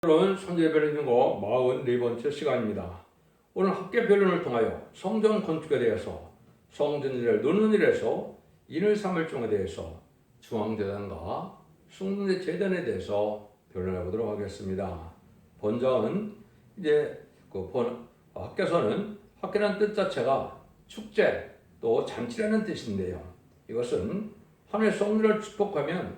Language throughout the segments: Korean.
오늘은 성경변론 중고 44번째 시간입니다. 오늘 학계 변론을 통하여 성전 건축에 대해서, 성전일을 놓는 일에서 인을 삼을 종에 대해서, 중앙재단과 숭례 재단에 대해서 변론해 보도록 하겠습니다. 본장은 이제 학계서는 학계라는 뜻 자체가 축제 또 잔치라는 뜻인데요. 이것은 하늘의 성전을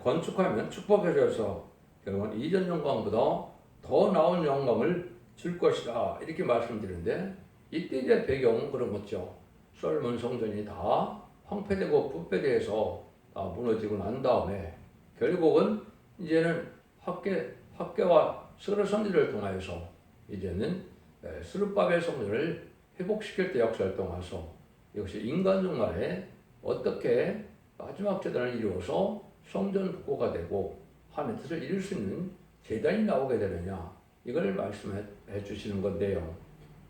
건축하면 축복해줘서 결국은 이전 영광보다 더 나은 영광을 줄 것이다 이렇게 말씀드리는데, 이때 이제 배경은 그런 거죠. 솔몬 성전이 다 황폐되고 부패돼서 다 무너지고 난 다음에 결국은 이제는 학계와 스르 선지를 통하여서 이제는 스룹바벨 성전을 회복시킬 때 역사를 통해서 역시 인간종 말에 어떻게 마지막 재단을 이루어서 성전 복구가 되고 하나님의 뜻을 이룰 수 있는 재단이 나오게 되느냐, 이걸 말씀해 주시는 건데요.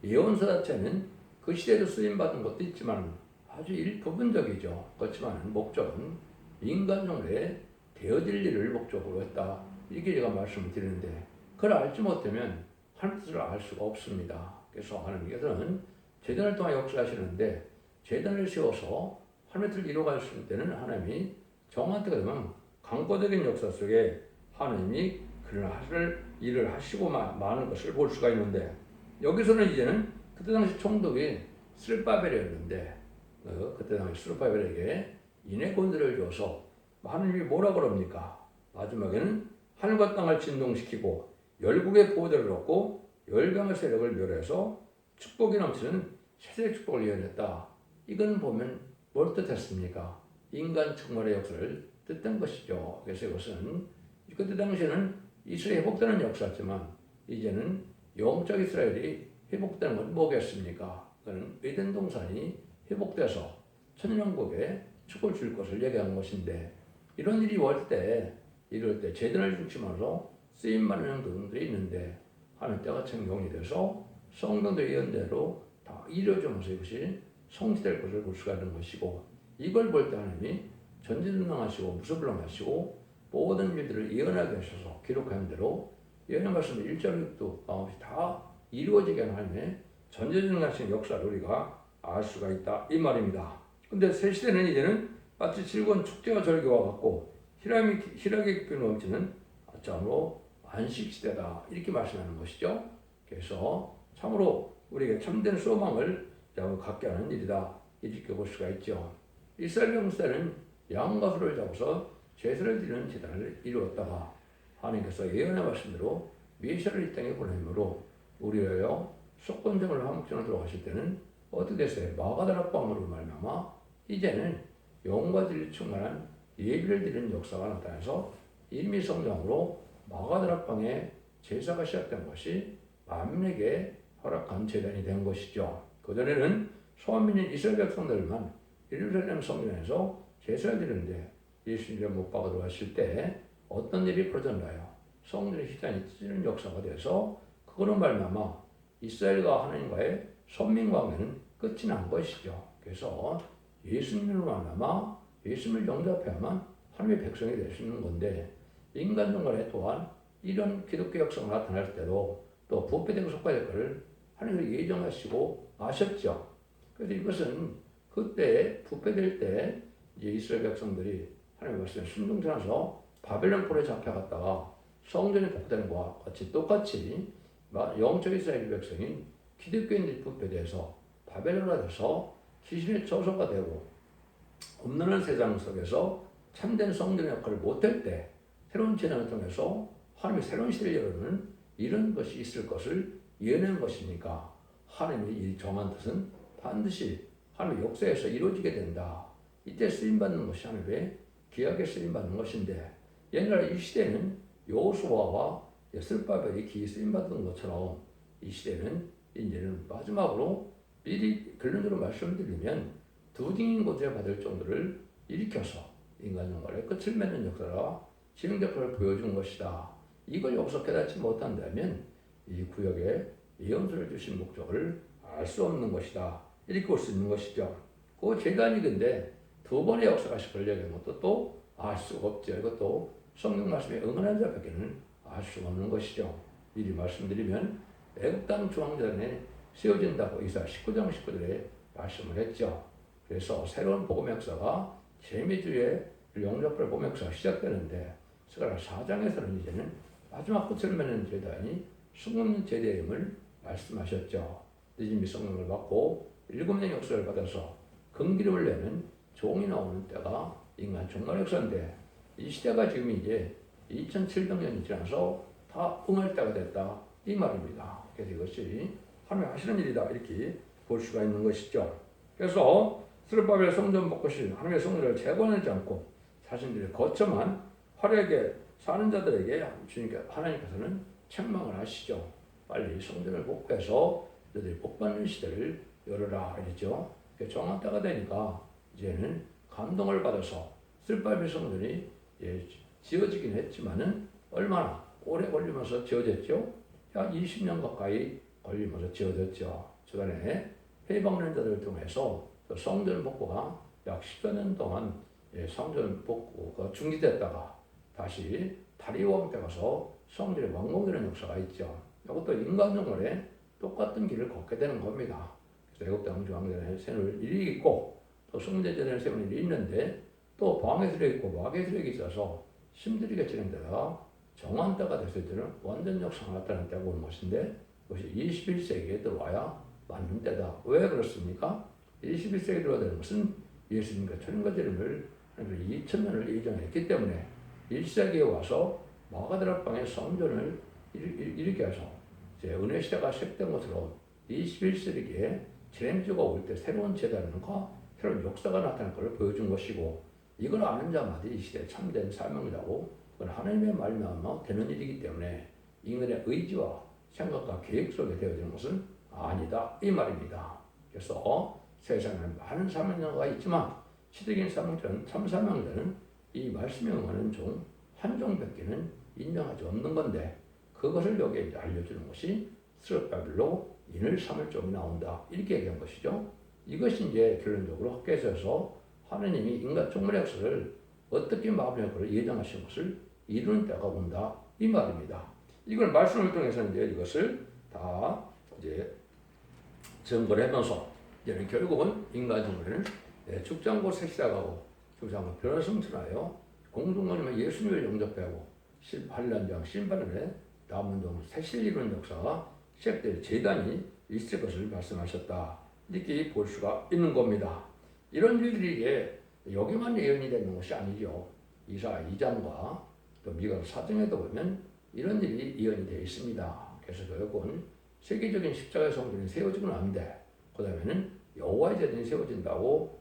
예언서 자체는 그 시대에도 쓰임받은 것도 있지만 아주 일부분적이죠. 그렇지만 목적은 인간종에 되어질 일을 목적으로 했다 이렇게 제가 말씀을 드리는데, 그걸 알지 못하면 하나님 뜻을 알 수가 없습니다. 그래서 하나님께서는 재단을 통해 역사하시는데, 재단을 세워서 하나님의 뜻을 이루어갈 수 있는 때는 하나님이 정한 때가 되면 강권적인 역사 속에 하나님이 그를 하실 일을 하시고 많은 것을 볼 수가 있는데, 여기서는 이제는 그때 당시 총독이 스룹바벨이었는데, 그때 당시 스룹바벨에게 인의 권세를 줘서 하나님이 뭐라 그럽니까? 마지막에는 하늘과 땅을 진동시키고 열국의 보호대를 얻고 열강의 세력을 멸해서 축복이 넘치는 세대 축복을 예언했다. 이건 보면 뭘 뜻했습니까? 인간 충만의 역사를 뜻한 것이죠. 그래서 이것은 그때 당시에는 이스라엘이 회복되는 역사였지만 이제는 영적 이스라엘이 회복되는 건 뭐겠습니까? 그는 에덴 동산이 회복돼서 천년국에 축복을 줄 것을 얘기한 것인데, 이런 일이 이럴 때 재단을 중심으로 쓰임받는 행동들이 있는데, 하나님 때가 청경이 돼서 성경도 예언대로 다 이루어지면서 이것이 성취될 것을 볼 수가 있는 것이고, 이걸 볼 때 하나님이 전지전능하시고 무소불능하시고 모든 일들을 예언하게 하셔서 기록한 대로 예언의 말씀 1절부터 없이 다 이루어지게 하는 하나님의 전지전능하신 역사를 우리가 알 수가 있다 이 말입니다. 근데 새 시대는 이제는 마치 즐거운 축제와 절기와 같고 희락의 기쁨이 넘치는 참으로 안식 시대다 이렇게 말씀하는 것이죠. 그래서 참으로 우리에게 참된 소망을 갖게 하는 일이다 이렇게 볼 수가 있죠. 이스라엘 백성들은 양과 소를 잡아서 제사를 드리는 제단을 이루었다가 하나님께서 예언의 말씀대로 메시아를 이 땅에 보내므로 우리여 속건정을 한국전으로 들어가실 때는 어떻게 됐어요? 마가다락방으로 말미암아 이제는 영과 진리 충만한 예비를 드리는 역사가 나타나서 이미 성장으로 마가다락방의 제사가 시작된 것이 만민에게 허락한 제단이 된 것이죠. 그전에는 소민인 이스라엘 백성들만 예루살렘 성전에서 제사를 드리는데, 예수님을 못 박아 들어가실 때 어떤 일이 벌어졌나요? 성전의 시간이 찢어지는 역사가 돼서 그거로 말미암아 이스라엘과 하나님과의 선민관계는 끝이 난 것이죠. 그래서 예수님으로 말미암아 예수님을 영접해야만 하나님의 백성이 될 수 있는 건데, 인간 중간에 또한 이런 기독교 역사가 나타날 때도 또 부패되고 속과될 것을 하나님이 예정하시고 아셨죠. 그래서 이것은 그때 부패될 때 이스라엘 백성들이 하나님 말씀에 순종하면서 바벨론 폴에 잡혀갔다가 성전이 복되는 것과 똑같이 영적 이스라엘 백성인 기독교인들이 부패돼서 바벨론화 돼서 귀신의 처소가 되고 없는 세상 속에서 참된 성전의 역할을 못할 때 새로운 재난을 통해서 하나님의 새로운 시대를 열어주는 이런 것이 있을 것을 예언한 것이니까, 하나님의 이 정한 뜻은 반드시 하나님의 역사에서 이루어지게 된다. 이때 쓰임받는 것이 하나님의 귀하게 쓰임받는 것인데, 옛날 이 시대는 여호수아와 스룹바벨이 귀히 쓰임받은 것처럼 이 시대는 이제는 마지막으로 미리 결론적으로 말씀드리면 두 등인 곳에 받을 정도를 일으켜서 인간 영혼의 끝을 맺는 역사가 진행적으로 보여준 것이다. 이걸 여기서 깨닫지 못한다면 이 구역에 예언서를 주신 목적을 알 수 없는 것이다 이렇게 볼 수 있는 것이죠. 그 재단이 근데 두 번의 역사가 걸려있는 것도 또 알 수가 없죠. 이것도 성경 말씀에 응하는 자밖에는 알 수가 없는 것이죠. 미리 말씀드리면 애굽 땅 중앙재단에 세워진다고 이사야 19장 19절에 말씀을 했죠. 그래서 새로운 복음 역사가 재미주의 영접할 복음 역사가 시작되는데 스가랴 4장에서는 이제는 마지막 끝을 맺는 제단이 숨없는 제대임을 말씀하셨죠. 늦은미 성령을 받고 7년 역사를 받아서 금기름을 내는 종이 나오는 때가 인간 종말 역사인데 이 시대가 지금 이제 2700년이 지나서 다 응할 때가 됐다 이 말입니다. 그래서 이것이 하나님 하시는 일이다 이렇게 볼 수가 있는 것이죠. 그래서 스룹바벨 성전 복것이 하나님의 성전을 재건하지 않고 자신들의 거쳐만 화려하게 사는 자들에게 하나님께서는 책망을 하시죠. 빨리 성전을 복구해서 너희들이 복받는 시대를 열어라 이랬죠. 정한 때가 되니까 이제는 감동을 받아서 스룹바벨 성전이 지어지긴 했지만은 얼마나 오래 걸리면서 지어졌죠? 약 20년 가까이 걸리면서 지어졌죠. 주간에 해방된 자들을 통해서 성전 복구가 약 10여 년 동안 성전 복구가 중지됐다가 다시 다리오 왕 때 가서 성전이 완공되는 역사가 있죠. 이것도 인간 정월에 똑같은 길을 걷게 되는 겁니다. 그래서 애굽 땅 중앙전에 세울 일이 있고 또 성전전에 세울 일이 있는데 또 방해 세력이 있고 마귀 세력이 있어서 힘들게 진행되다가 정한 때가 됐을 때는 완전 역사가 나타날 때가 오는 것인데 그것이 21세기에 들어와야 맞는 때다. 왜 그렇습니까? 21세기에 들어와야 되는 것은 예수님과 천인과 재림을 2000년을 예정했기 때문에 1세기에 와서 마가다락방의 성전을 일으켜 해서 은혜 시대가 시작된 것으로 21세기에 재림주가 올 때 새로운 재단과 새로운 역사가 나타날 것을 보여준 것이고 이걸 아는 자마다 이 시대에 참된 사명이라고 그건 하나님의 말미암아 되는 일이기 때문에 인간의 의지와 생각과 계획 속에 되어지는 것은 아니다 이 말입니다. 그래서 세상에 많은 사명자가 있지만 시대적인 사명자는 참 사명자는 이 말씀에 응하는 종 한 종밖에는 인정하지 없는 건데 그것을 여기에 이제 알려주는 것이 스룹바벨로 인을 삼을 종이 나온다 이렇게 얘기한 것이죠. 이것이 이제 결론적으로 학계에서 하나님이 인간 종말의 역사를 어떻게 마무리할 것을 예정하신 것을 이루는 때가 온다 이 말입니다. 이걸 말씀을 통해서 이제 이것을 다 이제 증거를 하면서 이제는 결국은 인간 종말에는 죽장고 새시다가고 죽장고 변화성천하여 공동모임의 예수님을 영접하고 18년장 신발에 남은 종 새실 이루는 역사가 시작될 재단이 있을 것을 말씀하셨다 이렇게 볼 수가 있는 겁니다. 이런 일들이 여기만 예언이 되는 것이 아니죠. 이사야 2장과 또 미가 4장에도 보면 이런 일이 예언이 되어 있습니다. 그래서 결국은 세계적인 십자가의 성전이 세워지고 나는데 그 다음에는 여호와의 제단이 세워진다고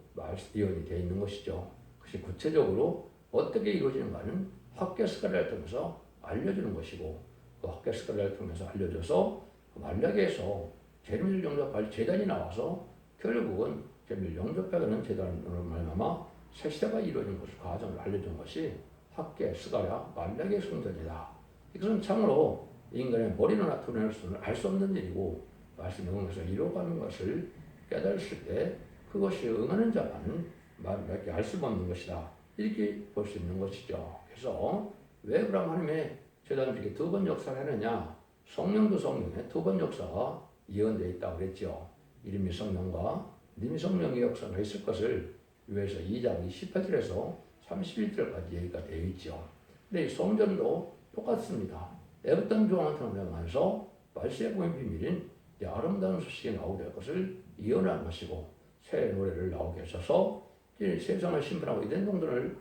예언이 되어 있는 것이죠. 그것이 구체적으로 어떻게 이루어지는가는 학계 스가랴를 통해서 알려주는 것이고 그 학계 스가랴를 통해서 알려줘서 말라기에서 재림을 영접할 제단이 나와서 결국은 재림을 영접하는 제단으로 말미암아 새 시대가 이루어진 것을 과정을 알려준 것이 학계 스가랴 말라기의 성전이다. 이것은 참으로 인간의 머리로나 토론할 수는 알 수 없는 일이고 말씀에 응해서 이루어가는 것을 깨달았을 때 그것이 응하는 자만은 말밖에 알 수 없는 것이다. 이렇게 볼 수 있는 것이죠. 그래서 왜 그럼 하나님의 제단을 두 번 역사를 하느냐? 성령도 성령의 두 번 역사가 예언되어 있다고 그랬죠. 이름이 성령과 님이 성령의 역사가 있을 것을 유에서 2장 28절에서 31절까지 얘기가 되어 있죠. 근데 이 성전도 똑같습니다. 애굽 땅 중앙을 명하면서 말세의 복음의 비밀인 아름다운 소식이 나오게 될 것을 예언한 것이고 새 노래를 나오게 하셔서 세상을 심판하고 이런 정도를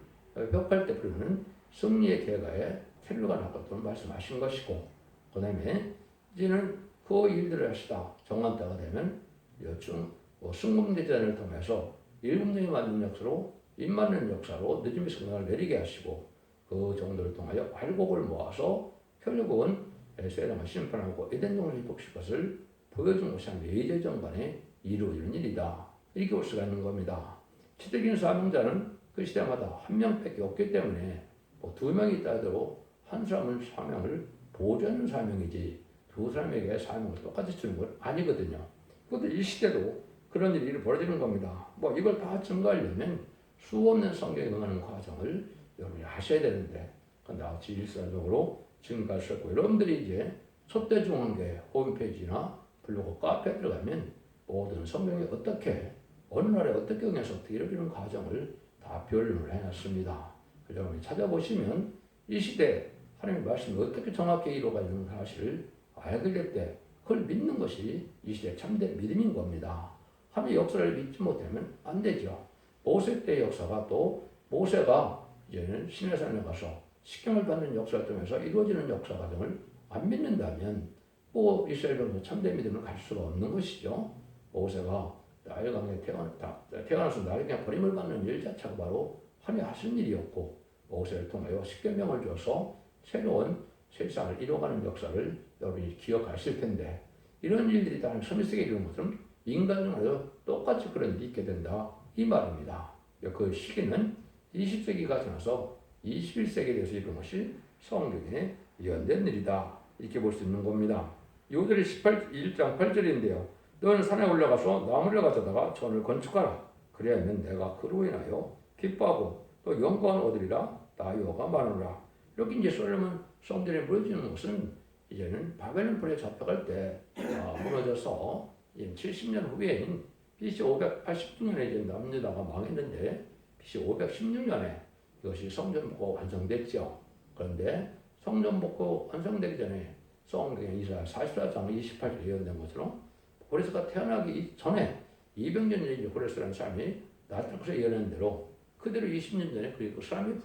벽할 때 부르는 승리의 대가에 텔루가 나갔다고 말씀하신 것이고 그 다음에 이제는 그 일들을 하시다 정한 때가 되면 여충 순금대전을 통해서 일금령이 만든 역사로 입맞는 역사로 늦음의 성령을 내리게 하시고 그 정도를 통하여 발곡을 모아서 결국은 세상을 심판하고 에덴 동을 회복시킬 것을 보여준 것이 한 예제정반에 이루어지는 일이다. 이렇게 볼 수가 있는 겁니다. 시대적인 사명자는 그 시대마다 한 명밖에 없기 때문에 두 명이 있다 하더라도 한 사람은 사명을 보조하는 사명이지 두 사람에게 사명을 똑같이 주는 건 아니거든요. 그런데 이 시대도 그런 일이 벌어지는 겁니다. 이걸 다 증거하려면 수없는 성경에 응하는 과정을 여러분이 하셔야 되는데 나같이 일상적으로 증거할 수 없고 여러분들이 이제 촛대중앙교회 홈페이지나 블로그 카페에 들어가면 모든 성경이 어떻게 어느 날에 어떻게 응해서 어떻게 이루어지는 과정을 다 변론을 해놨습니다. 여러분이 찾아보시면 이 시대 하나님의 말씀이 어떻게 정확히 이루어가는 사실을 알게 될 때 그걸 믿는 것이 이 시대의 참된 믿음인 겁니다. 하나님의 역사를 믿지 못하면 안 되죠. 모세 때의 역사가 또 모세가 이제는 시내산에 가서 식경을 받는 역사를 통해서 이루어지는 역사 과정을 안 믿는다면 뭐 이스라엘 백성 참된 믿음을 가질 수가 없는 것이죠. 모세가 나일강에 태어나서 나일강에 버림을 받는 일 자체가 바로 하나님이 하신 일이었고 모세를 통하여 십계명을 줘서 새로운 세상을 이뤄가는 역사를 여러분이 기억하실 텐데 이런 일들이 다른 선미세계에 이루는 것처럼 인간 중에도 똑같이 그런 일이 있게 된다 이 말입니다. 그 시기는 20세기가 지나서 21세기에 대해서 이런 것이 성경에 예언된 일이다 이렇게 볼 수 있는 겁니다. 요들이 1장 8절인데요. 너는 산에 올라가서 나무를 가져다가 전을 건축하라. 그래야면 내가 그로 인하여 기뻐하고 또 영광을 얻으리라. 나 여호와가 말하노라. 이렇게 이제 솔로몬 성전에 무너지는 것은 이제는 바벨론 불에 잡혀갈 때 무너져서 70년 후에인 BC 586년에 이제 남유다가 망했는데 BC 516년에 이것이 성전 복구가 완성됐죠. 그런데 성전 복구 완성되기 전에 성경에 이사야 44장 28절에 예언된 것처럼 고레스가 태어나기 전에 200년 전에 이제 고레스라는 사람이 나타나서 예언한 대로 그대로 20년 전에 그 사람이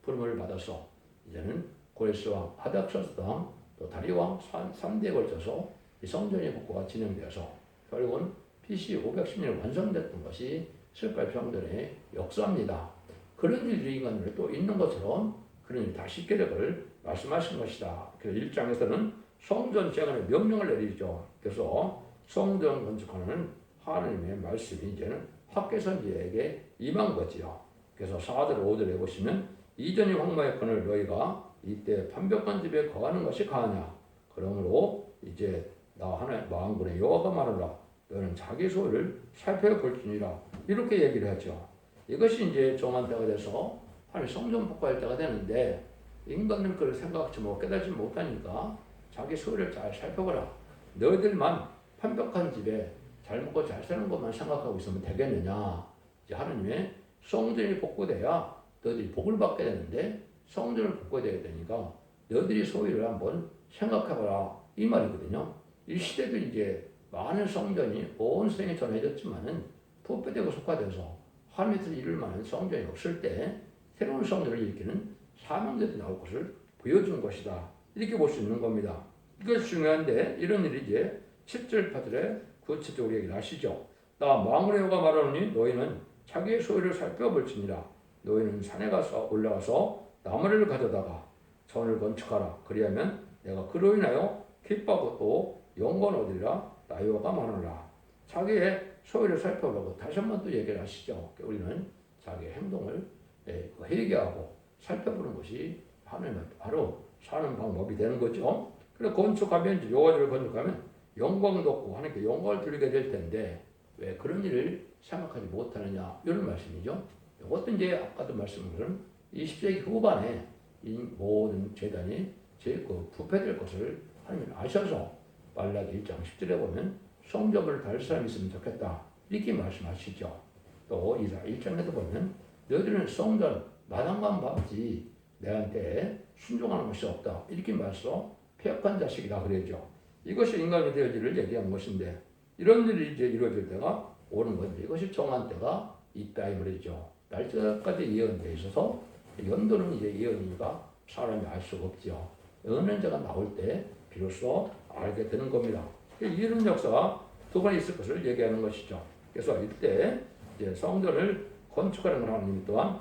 부름을 받아서 이제는 고레스 왕, 아닥사스 왕, 또 다리 왕 3대에 걸쳐서 이 성전의 복구가 진행되어서 결국은 BC 510년에 완성됐던 것이 스가랴 성전의 역사입니다. 그런 일들이 인간들에 또 있는 것처럼 그런 일이 다시 있게 되걸 말씀하신 것이다. 그래서 1장에서는 성전 재건의 명령을 내리죠. 그래서 성전 건축하는 하나님의 말씀이 이제는 학개선지에게 임한 거지요. 그래서 4절 5절에 보시면 이전이 황무했거늘 너희가 이때 판벽한 집에 거하는 것이 가하냐. 그러므로 이제 나 하나님 만군의 여호와가 말하노라. 너는 자기 소유를 살펴볼지니라. 이렇게 얘기를 하죠. 이것이 이제 정한 때가 돼서 하나님 성전 복구할 때가 되는데 인간들 그걸 생각하지 못 깨닫지 못하니까 자기 소유를 잘 살펴보라. 너희들만 판벽한 집에 잘 먹고 잘 사는 것만 생각하고 있으면 되겠느냐. 이제 하나님의 성전이 복구돼야 너희들이 복을 받게 되는데 성전을 복구돼야 되니까 너희들이 소유를 한번 생각해봐라. 이 말이거든요. 이 시대도 이제 많은 성전이 온 세상에 전해졌지만은 부패되고 속화돼서 하나님의 일을 많은 성전이 없을 때 새로운 성전을 일으키는 사명들이 나올 것을 보여준 것이다. 이렇게 볼 수 있는 겁니다. 이것이 중요한데 이런 일이 이제 7절 8절에 구체적으로 얘기를 하시죠. 나 만군의 여호와가 말하노니 너희는 자기의 소유를 살펴볼지니라. 너희는 산에 가서 올라가서 나무를 가져다가 전을 건축하라. 그리하면 내가 그로 인하여 기뻐하고 또 영광을 얻으리라. 나 여호와가 말하노라. 자기의 소유를 살펴보고 다시 한 번 또 얘기를 하시죠. 우리는 자기의 행동을 회개하고 살펴보는 것이 하나님의 바로 사는 방법이 되는 거죠. 그래서 건축하면 이제 여호와를 건축하면 영광도 없고 하나님께 영광을 드리게 될 텐데 왜 그런 일을 생각하지 못하느냐 이런 말씀이죠. 이것도 이제 아까도 말씀한 것처럼 20세기 후반에 이 모든 재단이 그 부패될 것을 하나님이 아셔서 말라기 1장 10절에 보면 성전을 달 사람이 있으면 좋겠다 이렇게 말씀하시죠. 또 이사 1장에도 보면 너희들은 성전 마당만 밟지 내한테 순종하는 것이 없다 이렇게 말씀 폐역한 자식이다 그러죠. 이것이 인간의 되어지를 얘기한 것인데 이런 일이 이제 이루어질 때가 오는 건데 이것이 정한 때가 있다 이 말이죠. 날짜까지 예언되어 있어서 연도는 이제 예언이니까 사람이 알 수가 없죠. 예언자가 나올 때 비로소 알게 되는 겁니다. 이런 역사가 두 번 있을 것을 얘기하는 것이죠. 그래서 이때 이제 성전을 건축하는 하나님 또한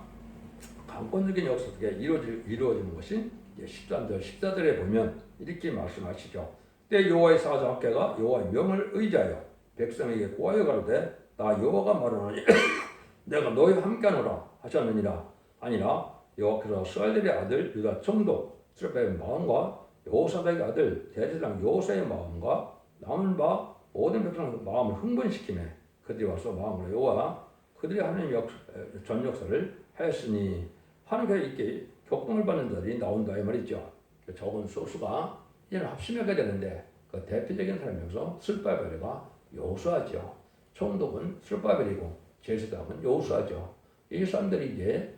강권적인 역사 속에 이루어지는 것이 13절 14절에 보면 이렇게 말씀하시죠. 때 여호와의 사자 학계가 여호와의 명을 의지하여 백성에게 고하여 가로되 나 여호와가 말하노니 내가 너희와 함께하노라 하셨느니라. 아니라 여호와께서 스알델의 아들 유다 총독 스룹바벨의 마음과 여호사닥의 아들 대제사장 여호사의 마음과 남은 바 모든 백성의 마음을 흥분시키며 그들이 와서 마음으로 여호와 그들이 하나님 전 역사를 하였으니 하나님께 이렇게 격동을 받는 자들이 나온다 이 말이죠. 적은 소수가 이제는 합심하게 되는데 그 대표적인 사람이어서 스룹바벨이 여호수아죠. 총독은 스룹바벨이고 제사장은 여호수아죠. 이 사람들이 이제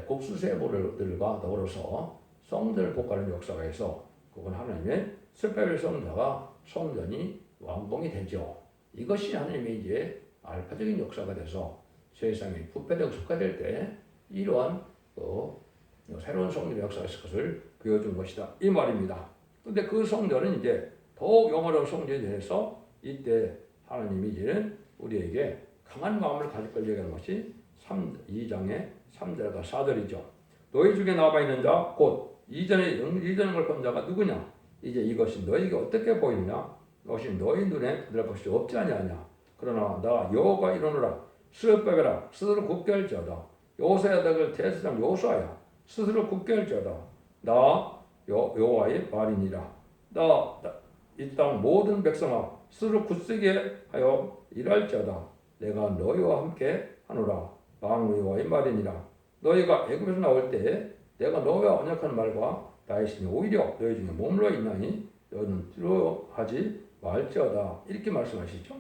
국수세모들과 더불어서 성전을 복하는 역사가 있어 그건 하나님의 스룹바벨 성자가 성전이 완공이 되죠. 이것이 하나님의 이제 알파적인 역사가 돼서 세상이 부패되고 속화될 때 이러한 새로운 성전의 역사가 있을 것을 보여준 것이다. 이 말입니다. 근데 그 성전은 이제 더욱 영원한 성전이 돼서 이때 하나님이 이제는 우리에게 강한 마음을 가질 걸 얘기하는 것이 2장의 3절과 4절이죠. 너희 중에 남아 있는 자 곧 이전에 걸 본 자가 누구냐? 이제 이것이 너희에게 어떻게 보이느냐? 이것이 너희 눈에 들을 것이 없지 아니하냐? 그러나 나 여호와가 이르노라 스룹바벨아 스스로 굳게 할지어다. 여호수아야 너를 대제사장 여호수아야 스스로 굳게 할지어다. 나 여호와의 말이니라. 이 땅 모든 백성아 스스로 굳세게 하여 일할지어다. 내가 너희와 함께 하노라. 만군의 여호와의 말이니라. 너희가 애굽에서 나올 때에 내가 너희와 언약한 말과 나의 신이 오히려 너희 중에 머물러 있나니 너희는 두려워하지 말지어다. 이렇게 말씀하시죠.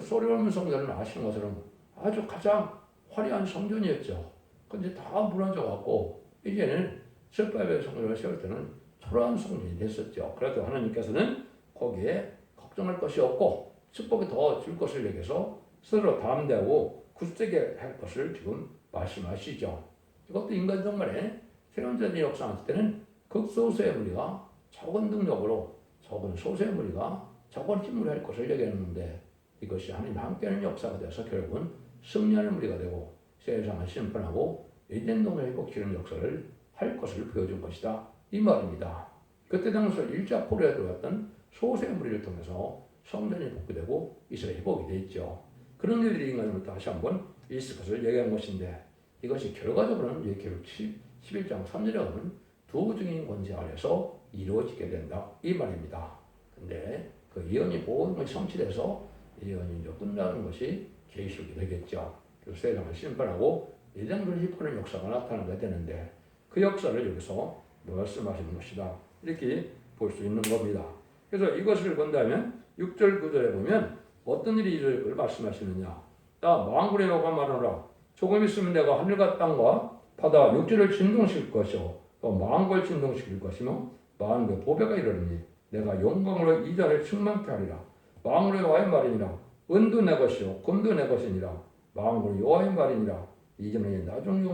솔로몬 성전은 아시는 것처럼 아주 가장 화려한 성전이었죠. 근데 다 무너져 갖고 이제는 스룹바벨 성전을 세울 때는 초라한 성전이 됐었죠. 그래도 하나님께서는 거기에 걱정할 것이 없고 축복이 더 줄 것을 얘기해서 스스로 담대하고 굳세게 할 것을 지금 말씀하시죠. 이것도 인간 정말에 새로운 전의 역사할 때는 극소수의 무리가 적은 능력으로 적은 소수의 무리가 적은 힘으로 할 것을 얘기하는데 이것이 하나님 함께하는 역사가 되어서 결국은 승리하는 무리가 되고 세상을 심판하고 에덴동을 회복시키는 역사를 할 것을 보여준 것이다. 이 말입니다. 그때 당시 1차 포로에 들어왔던 소수의 무리를 통해서 성전이 복구되고 이스라엘이 회복이 되었죠. 그런 일들이 인간으로 다시 한번 있을 것을 얘기한 것인데 이것이 결과적으로는 예계록 11장 3절에 보면 두 증인 권세 아래서 이루어지게 된다. 이 말입니다. 근데 그 예언이 모든 것이 성취돼서 예언이 이제 끝나는 것이 계시록이 되겠죠. 그래서 세상을 심판하고 예정을 힙하는 역사가 나타나게 되는데 그 역사를 여기서 말씀하시는 것이다. 이렇게 볼 수 있는 겁니다. 그래서 이것을 본다면 6절 9절에 보면 어떤 일이 이룰 걸 말씀하시느냐. 나 만군의 여호와가 말하노라. 조금 있으면 내가 하늘과 땅과 바다 육지를 진동시킬 것이요 또 만국을 진동시킬 것이며 만국의 보배가 이르리니 내가 영광으로 이전을 충만케 하리라. 만군의 여호와의 말이니라. 은도 내 것이요 금도 내 것이니라. 만군의 여호와의 말이니라. 이전에 나중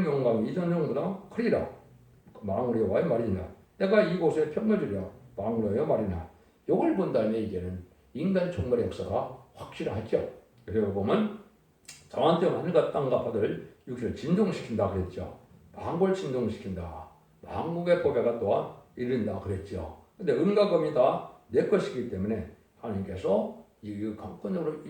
영광이 이전 영보다 크리라. 만군의 여호와의 말이니라. 내가 이곳에 평을 주리라. 만군의 여호와의 말이니라. 이걸 본 다음에 이제는 인간 총괄의 역사가 확실하죠. 그래서 보면 저한테 하늘과 땅과 바다를 육신을 진동시킨다 그랬죠. 만국을 진동시킨다. 만국의 보배가 또한 이른다 그랬죠. 근데 은과 금이 다 내 것이기 때문에 하나님께서 이 강권적으로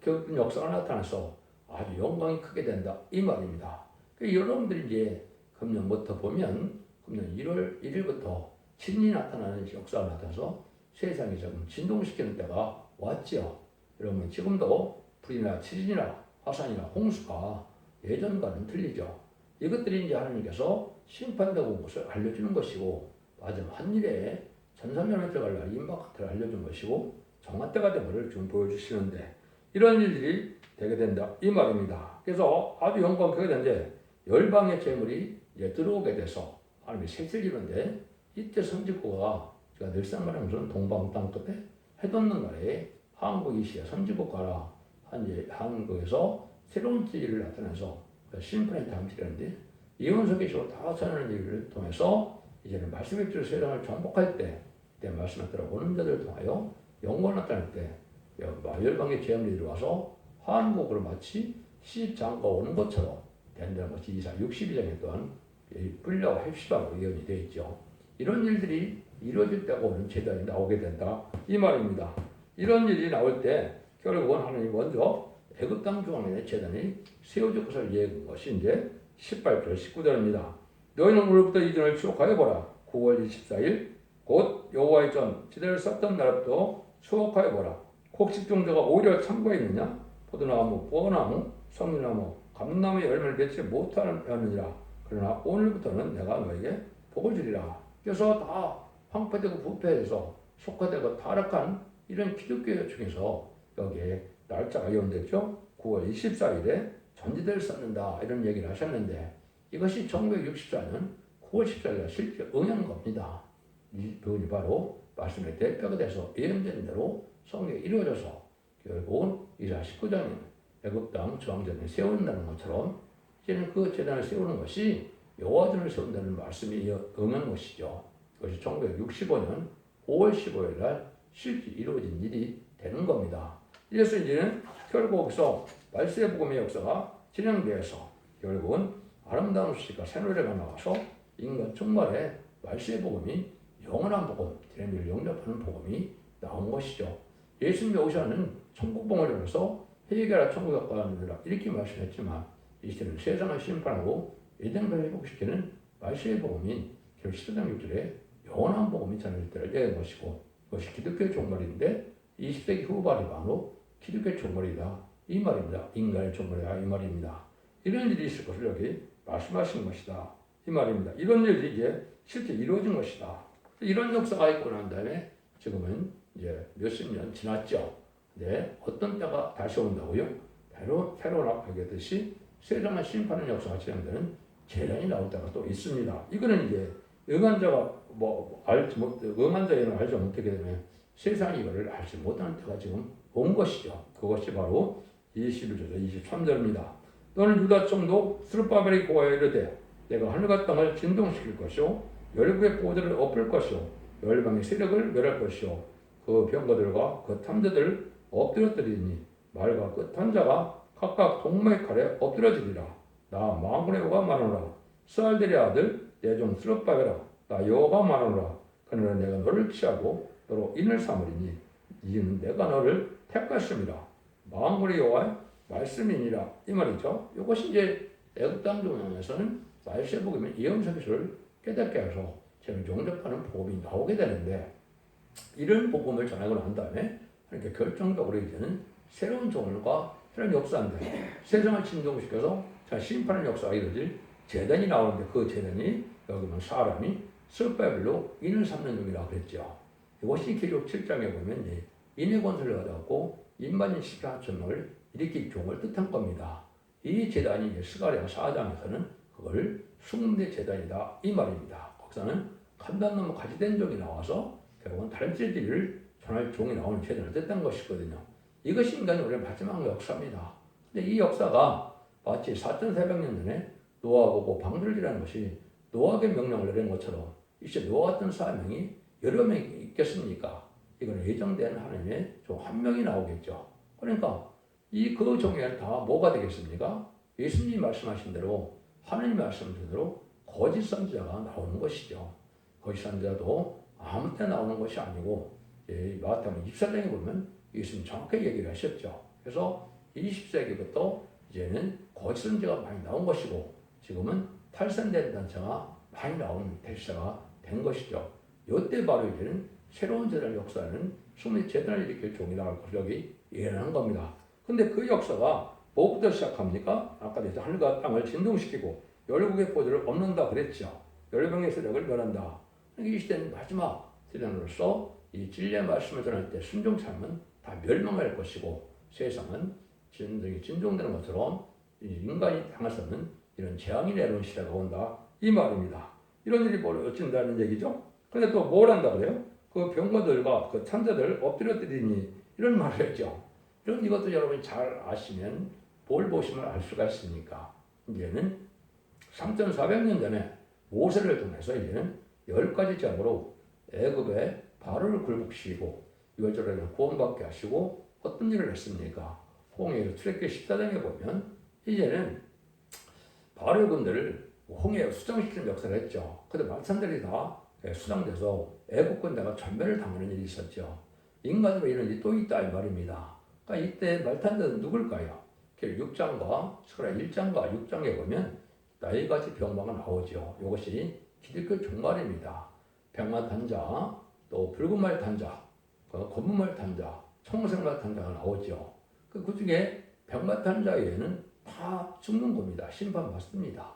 겪은 역사가 나타나서 아주 영광이 크게 된다. 이 말입니다. 여러분들이 이제 금년부터 보면 금년 1월 1일부터 신이 나타나는 역사가 나타나서 세상이 조금 진동시키는 때가 왔죠. 여러분 지금도 불이나 지진이나 화산이나 홍수가 예전과는 틀리죠. 이것들이 이제 하나님께서 심판되고 온 것을 알려주는 것이고 마지막 한 일에 전산면에 들어갈 날 임박한테를 알려준 것이고 정한 때가 된 것을 지금 보여주시는데 이런 일들이 되게 된다 이 말입니다. 그래서 아주 영광하게 되는데 열방의 재물이 이제 들어오게 돼서 하나님이 셋을 이루는데 이때 선지국가 제가 늘상 말하는 것은 동방 땅 끝에 해돋는 날에 한국 이시야 선지국가라 한국에서 새로운 진리를 나타내서 심판의 다음시라는데 이혼서 계시로 다 전하는 일을 통해서 이제는 말씀의 줄 세상을 정복할 때 그때 말씀을 들어보는 자들을 통하여 영광을 나타낼 때 열방의 재물이 들어와서 한국으로 마치 시집장가 오는 것처럼 된다는 것이 이사 62장에 또한 불려와 핵시라고 예언이 되어 있죠. 이런 일들이 이루어질 때가 오는 재단이 나오게 된다 이 말입니다. 이런 일이 나올 때 결국은 하나님 먼저 애굽 땅 중앙에 재단이 세워질 것을 예언한 것이 이제 18절 19절입니다. 너희는 오늘부터 이 전을 추억하여 보라. 9월 24일 곧 여호와의 전 지대를 쌓던 날부터 추억하여 보라. 곡식 종자가 오히려 창고에 있느냐? 포도나무, 뽀나무, 성류나무, 감나무의 열매를 맺지 못하느니라. 그러나 오늘부터는 내가 너에게 복을 주리라. 그래서 다 황폐되고 부패해서 속화되고 타락한 이런 기독교 중에서 여기에 날짜가 예언됐죠. 9월 24일에 전지대를 쌓는다 이런 얘기를 하셨는데 이것이 1964년 9월 14일에 실제 응한 겁니다. 이 부분이 바로 말씀의 대표가 돼서 예언된 대로 성경에 이루어져서 결국은 이사 19장에는 애굽 땅 중앙제단을 세운다는 것처럼 이제는 그 제단을 세우는 것이 여호와전을 세운다는 말씀이 응한 것이죠. 그것이 1965년 5월 15일 날 실제 이루어진 일이 되는 겁니다. 이래서 이제는 결국서 말세의 복음의 역사가 진행되어서 결국은 아름다운 수식과 새 노래가 나와서 인간 종말에 말세의 복음이 영원한 복음, 디레미를 영접하는 복음이 나온 것이죠. 예수님이 오셔는 천국봉을 열어서 회개하라 천국에 가느니라 이렇게 말씀했지만 이 시대는 세상을 심판하고 에덴을 회복시키는 말세의 복음인 결국 10장 6절에 영원한 복음이 전해질 때를 얘기한 것이고 그것이 기독교의 종말인데 20세기 후반이 바로 기독교의 종말이다 이 말입니다. 인간의 종말이다 이 말입니다. 이런 일이 있을 것을 여기 말씀하신 것이다 이 말입니다. 이런 일이 이제 실제 이루어진 것이다. 이런 역사가 있고 난 다음에 지금은 이제 몇십 년 지났죠. 네, 어떤 때가 다시 온다고요? 바로 테러나 하겠듯이 세상을 심판하는 역사가 진행되는 재난이 나올 때가 또 있습니다. 이거는 이제 응한자가 응한자에는 알지 못하게 되면 세상이 이거를 알지 못하는 때가 지금 온 것이죠. 그것이 바로 21절에서 23절입니다. 너는 유다 총독 스룹바벨이 고하여 이르되 내가 하늘과 땅을 진동시킬 것이요 열국의 보호들을 엎을 것이요 열방의 세력을 멸할 것이요 그 병거들과 그 탐자들을 엎드려뜨리니 말과 끝한 자가 각각 동무의 칼에 엎드려지리라. 나 만군의 여호가 말하노라. 스알델의 아들 내 종 스룹바벨아 나 여호가 말하노라. 그날은 내가 너를 취하고 너로 인을 삼으리니 이는 내가 너를 택하심이라. 만군의 여호와의 말씀이니라 이 말이죠. 이것이 이제 애굽 땅 중앙에서는 말세 복음의 예언서기서를 깨닫게 해서 저는 용접하는 복음이 나오게 되는데 이런 복음을 전하고 난 다음에 그러니까 결정적으로 이제는 새로운 종말과 새로운 역사인데 세상을 진동시켜서 심판의 역사가 이루어질 재단이 나오는데 그 재단이 여기 보면 사람이 스룹바벨로 인을 삼는 중이라고 그랬죠. 이것이 기록 7장에 보면 인의 권세를 얻었고 인반인 14천명을 일으킬 종을 뜻한 겁니다. 이 재단이 스가랴 4장에서는 그걸 숭대 재단이다 이 말입니다. 거기서는 간단 너무 가지된 종이 나와서 결국은 다른 진리를 전할 종이 나오는 재단을 뜻한 것이거든요. 이것이 인간의 우리의 마지막 역사입니다. 근데 이 역사가 마치 4,400년 전에 노아가 오고 방주를 것이 노아에게 명령을 내린 것처럼 이제 노아 같은 사명이 여러 명이 있겠습니까? 이건 예정된 하나님의 종 한 명이 나오겠죠. 그러니까 그 종에는 다 뭐가 되겠습니까? 예수님이 말씀하신 대로 하나님이 말씀하신 대로 거짓 선지자가 나오는 것이죠. 거짓 선지자도 아무 때 나오는 것이 아니고 마태복음 24장에 보면 예수님 정확하게 얘기를 하셨죠. 그래서 20세기부터 이제는 거짓 선지자가 많이 나온 것이고 지금은 탈선된 단체가 많이 나오는 대시가 된 것이죠. 이때 바로 이제는 새로운 재단의 역사는 숨의 재단을 일으킬 종이라고 여기 예언한 겁니다. 근데 그 역사가 뭐부터 시작합니까? 아까 이제 하늘과 땅을 진동시키고 열국의 보좌를 엎는다 그랬죠. 열방의 세력을 멸한다. 이 시대는 마지막 세대로서 이 진리의 말씀을 전할 때 순종참은 다 멸망할 것이고 세상은 진동되는 것처럼 인간이 당해서는 이런 재앙이 내려온 시대가 온다 이 말입니다. 이런 일이 벌어진다는 얘기죠. 근데 또 뭘 한다 그래요? 그 병거들과 그 천사들 엎드려뜨리니 이런 말을 했죠. 이런 이것도 여러분이 잘 아시면 뭘 보시면 알 수가 있으니까 이제는 3,400년 전에 모세를 통해서 이제는 10가지 장으로 애굽의 바로를 굴복시키고 이월절에는 구원받게 하시고 어떤 일을 했습니까? 홍해에서 출애굽기 14장에 보면 이제는 바로의 군대를 홍해에 수장시키는 역사를 했죠. 근데 말씀들이 다 수장돼서 애굽 군대가 전멸을 당하는 일이 있었죠. 인간으로 이런 일이 또 있다 이 말입니다. 그러니까 이때 말탄자는 누굴까요? 6장과 스가랴 1장과 6장에 보면 4가지 병마가 나오죠. 이것이 기독교 종말입니다. 백만 탄자, 또 붉은 말 탄자, 검은 말 탄자, 청색 말 탄자가 나오죠. 그 중에 백만 탄자 외에는 다 죽는 겁니다. 심판받습니다.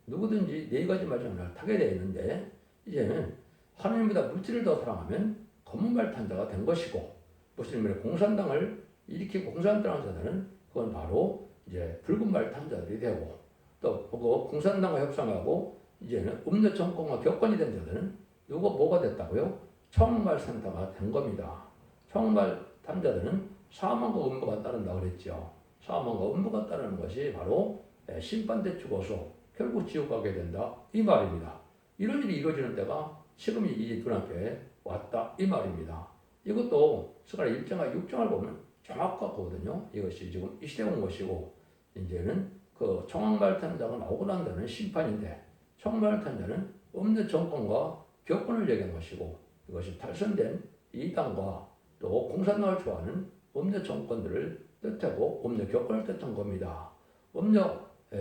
누구든지 4가지 말씀을 타게 되어 있는데 이제는 하나님보다 물질을 더 사랑하면 검은말 탄자가 된 것이고, 무슬림의 공산당을 일으키고 공산당을 자들은 그건 바로 이제 붉은말 탄자들이 되고, 또 그 공산당과 협상하고 이제는 음료 정권과 격권이 된 자들은 누가 뭐가 됐다고요? 청말 센터가 된 겁니다. 청말 탄자들은 사망과 음부가 따른다고 그랬죠. 사망과 음부가 따르는 것이 바로 심판대 죽어서 결국 지옥 가게 된다 이 말입니다. 이런 일이 이루어지는 때가 지금 이 눈앞에 왔다 이 말입니다. 이것도 스가랴 1장과 6장을 보면 정확하거든요. 이것이 지금 이 시대에 온 것이고, 이제는 그 청왕발탄자가 나오고 난 다는 심판인데, 청왕발탄자는 없는 정권과 격권을 얘기한 것이고, 이것이 탈선된 이당과 또 공산당을 좋아하는 없는 정권들을 뜻하고 없는 격권을 뜻한 겁니다. 없는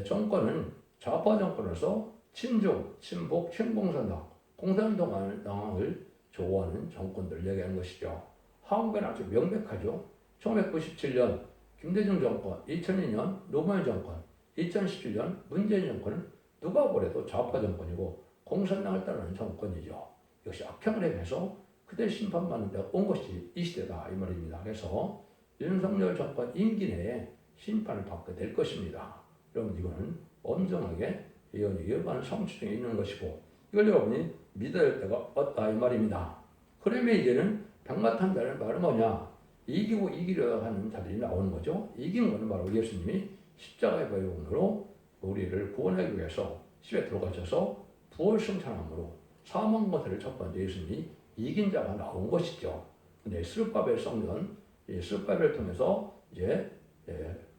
정권은 좌파 정권으로서 친중, 친북, 친공산당, 공산당을 좋아하는 정권들을 얘기하는 것이죠. 한국에는 아주 명백하죠. 1997년 김대중 정권, 2002년 노무현 정권, 2017년 문재인 정권은 누가 보래도 좌파 정권이고 공산당을 따르는 정권이죠. 역시 악행을 행해서 그때 심판받는 데가 온 것이 이 시대다 이 말입니다. 그래서 윤석열 정권 임기 내에 심판을 받게 될 것입니다. 여러분 이거는 엄정하게 예언이 여러분 성취 중에 있는 것이고, 이걸 여러분이 믿어야 할 때가 왔다 이 말입니다. 그러면 이제는 백마탄자는 말은 뭐냐? 이기고 이기려 하는 자들이 나오는 거죠. 이긴 것은 바로 예수님이 십자가의 보혈로 우리를 구원하기 위해서 십에 들어가셔서 부활 승천함으로 사망 권세를 첫 번째 예수님이 이긴 자가 나온 것이죠. 근데 스룹바벨 성전, 스룹바벨을 통해서 이제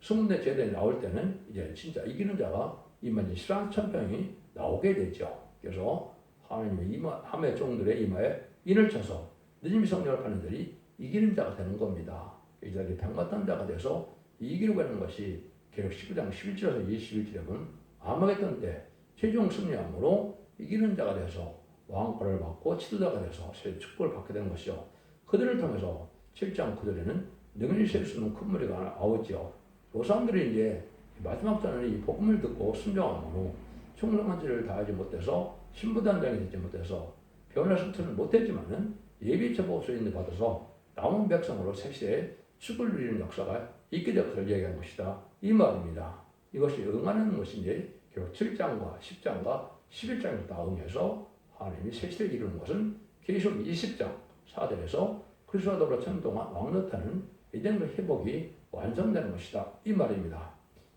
승문대 제대에 나올 때는 이제 진짜 이기는 자가 이만 십상천평이 나오게 되죠. 그래서 하나님의 함의 종들의 이마에 인을 쳐서 늦은 성령을 파는 자들이 이기는 자가 되는 겁니다. 이 자리에 백마탄자가 돼서 이기려고 하는 것이 계속 19장 11절에서 21절에 보면 아마겟돈 때 최종 승리함으로 이기는 자가 돼서 왕권을 받고 지도자가 돼서 새 축복을 받게 되는 것이요. 그들을 통해서 7장 9절에는 능히 셀 수 있는 큰 무리가 나오죠. 그 사람들이 이제 마지막 전에 이 복음을 듣고 순종함으로 충성한 지를 다하지 못해서 신부단장이 되지 못해서 변화 승천을 못했지만은 예비 처복수인을 받아서 남은 백성으로 새시대에 축을 누리는 역사가 있게 될 것을 얘기한 것이다 이 말입니다. 이것이 응하는 것인지 결국 7장과 10장과 11장에서 다 응해서 하나님이 새시대를 이루는 것은 계속 20장 4절에서 그리스도와 더불어 천동안 왕노타는 이전 그 회복이 완성되는 것이다 이 말입니다.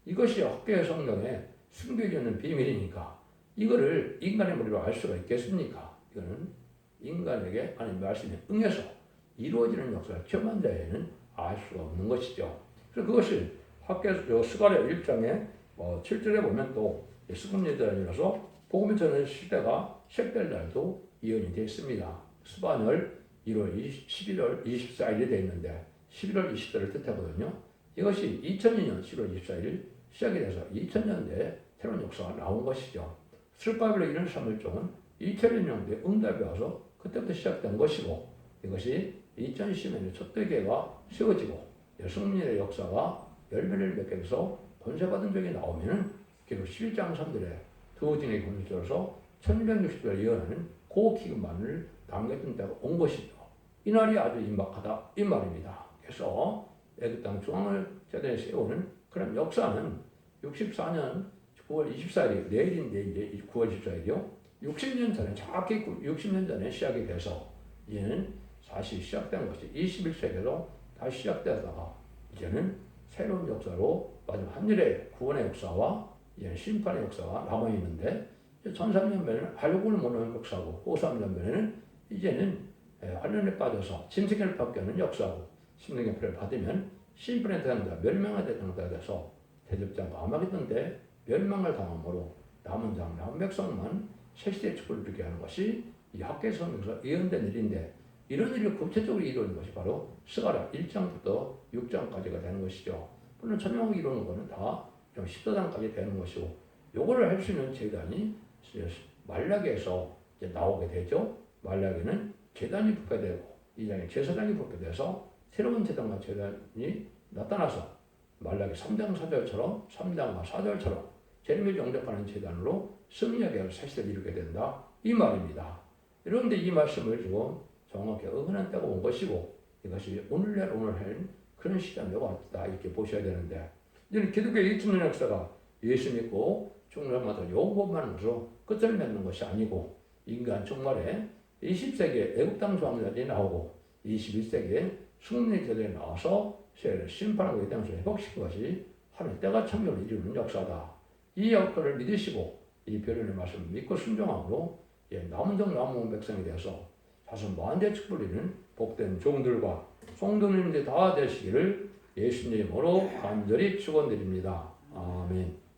이것이 학교의 성경에 숨겨져 있는 비밀이니까 이거를 인간의 머리로 알 수가 있겠습니까? 이거는 인간에게 하나님의 말씀에 응해서 이루어지는 역사를 경험한 자에는 알 수가 없는 것이죠. 그래서 그것이 학교에서 스가랴 1장에 7절에 보면 또 수금예단이라서 복음을 전하는 시대가 시작될 날도 예언이 되어 있습니다. 수반을 11월 24일에 되어 있는데 11월 20일을 뜻하거든요. 이것이 2002년 11월 24일 시작이 돼서 2000년대에 새로운 역사가 나온 것이죠. 스룹바벨의 이런 사물종은 2001년도에 응답이 와서 그때부터 시작된 것이고, 이것이 2010년에 첫대교회가 세워지고 승리의 역사가 열매를 맺게 돼서 권세받은 적이 나오면은 결국 11장 3절에 두 진의 권세로서 1260절 예언하는 그 기근만을 남겼던 때가 온 것이죠. 이 날이 아주 임박하다 이 말입니다. 그래서 애굽 땅 중앙을 제대로 세우는 그런 역사는 64년 9월 24일 내일인데 이제 9월 24일이요. 60년 전에 정확히 60년 전에 시작이 돼서 이제는 다시 시작된 것이 21세기로 다시 시작되다가 이제는 새로운 역사로 마지막 한일의 구원의 역사와 이제 심판의 역사가 남아 있는데 1300년에는 활력을 모르는 역사고 53년에는 이제는 환란에 빠져서 짐승을 받게 하는 역사고 심령의 피를 받으면 심판의 대상자 멸망의 대상자가 돼서 대접장과 아마겟돈 때 멸망을 당함으로 남은 장 남은 백성만 새시대의 축복을 누리게 하는 것이 이 학계 성경에서 예언된 일인데, 이런 일을 구체적으로 이루는 것이 바로 스가랴 1장부터 6장까지가 되는 것이죠. 물론 천명을 이루는 것은 다 14장까지 되는 것이고, 요거를 할 수 있는 제단이 말라기에서 이제 나오게 되죠. 말라기는 제단이 부패되고 이 장에 제사장이 부패돼서 새로운 제단과 제단이 나타나서 말라기 3장 4절처럼 3장과 4절처럼 재림을 영접하는 제단으로 승리하게 하는 새시대를 이루게 된다 이 말입니다. 이런데 이 말씀을 지금 정확히 어긋난 때가 온 것이고 이것이 오늘날 오늘 한 그런 시점에 왔다 이렇게 보셔야 되는데 이런 기독교의 2000년 역사가 예수 믿고 죽는마다 요것만 으로 끝을 맺는 것이 아니고 인간 종말에 20세기에 애국 땅 조항자들이 나오고 21세기에 승리자들이 나와서 세계를 심판하고 이 땅에서 회복시킨 것이 하나님 때가 참여를 이루는 역사다. 이 역사를 믿으시고 이 변론의 말씀을 믿고 순종함으로 남은정 남은 백성에 대해서 자손 무한대 축복이는 복된 종들과 성도님들이 다 되시기를 예수님으로 간절히 축원드립니다. 아멘.